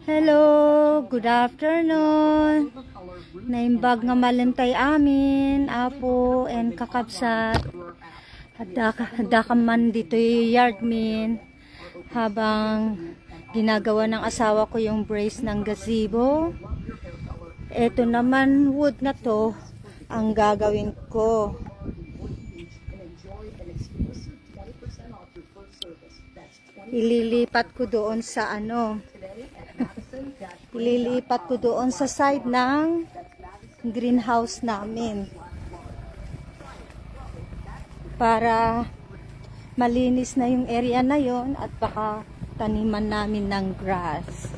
Hello, good afternoon. Naimbag nga malintay amin, apo, and kakabsat. Hada ka man dito yard min. Habang ginagawa ng asawa ko yung brace ng gazebo. Ito naman wood na to ang gagawin ko. Ililipat ko doon sa ililipat ko doon sa side ng greenhouse namin para malinis na yung area na yon at baka taniman namin ng grass.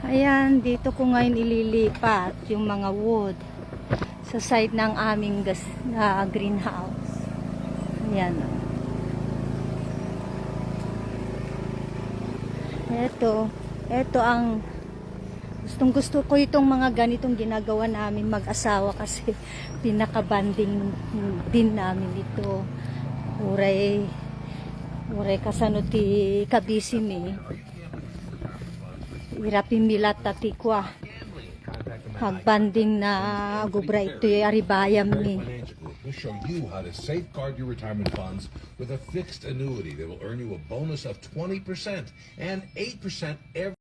Ayan, dito ko ngayon ililipat yung mga wood sa side ng aming greenhouse. Ayan. Ito ang gustong-gusto ko itong mga ganitong ginagawa namin mag-asawa kasi pinaka-banding din namin ito. Uray kasano ti kabisimi. Irapi milat tati kwa. Hagbanding na gubra ito aribayam ni. We'll show you how to safeguard your retirement funds with a fixed annuity that will earn you a bonus of 20% and 8% every